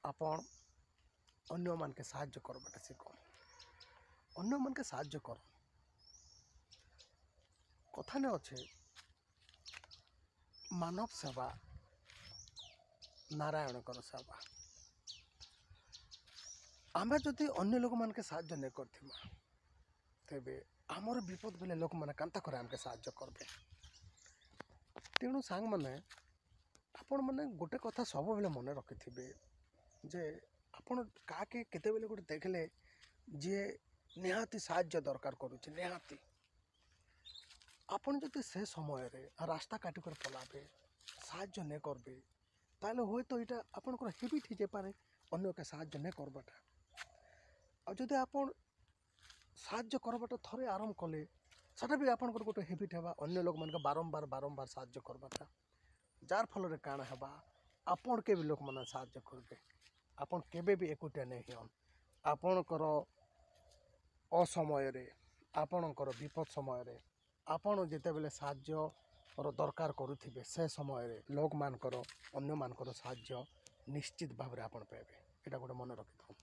आपण अन्य मान के साहाय्य करबाटा शिख अन्य मान के साहाय्य कर कथा ने अच्छे मानव सेवा नारायण कर सेवा आम जदि अन्य लोक मान के साहाय्य नहीं करथिमा तेबे आमर विपद बेले लोक मैंने कांता करे आमके साहाय्य करबे। तेणु सांग मैंने आपण मैंने गोटे कथा सब बेले मन रखिथिबे जे आपण काके केते बेले गोटे देखले जे निहाती साहाय्य दरकार करूचे निहाती आपण जदि से समय रे रास्ता काटी कर पलाबे साहाय्य नहीं करबे ताले होय तो इटा आपनकर हेबिट ही जे पारे अन्य के साहाय्य नहीं करबाटा आ जदि आपण साहाय्य करबाटा थरे आरंभ कले सेटा भी आपनकर गोटे हेबिट हेबा अन्य लोक मान के बारंबार बारंबार साहाय्य करबाटा जार फल रे काण हेबा आपण के भी लोक माने साहाय्य करबे आपण केबे भी एकुटिया नहीं हन आपणकर असमय रे आपणकर विपद समय रे आपण जेते बेले साहाय्य दरकार करुथिबे से समय रे लोक मानकर अन्य मानकर साहाय्य निश्चित भाव रे आपण पाइबे एटा गोटे मन रखिथाउ।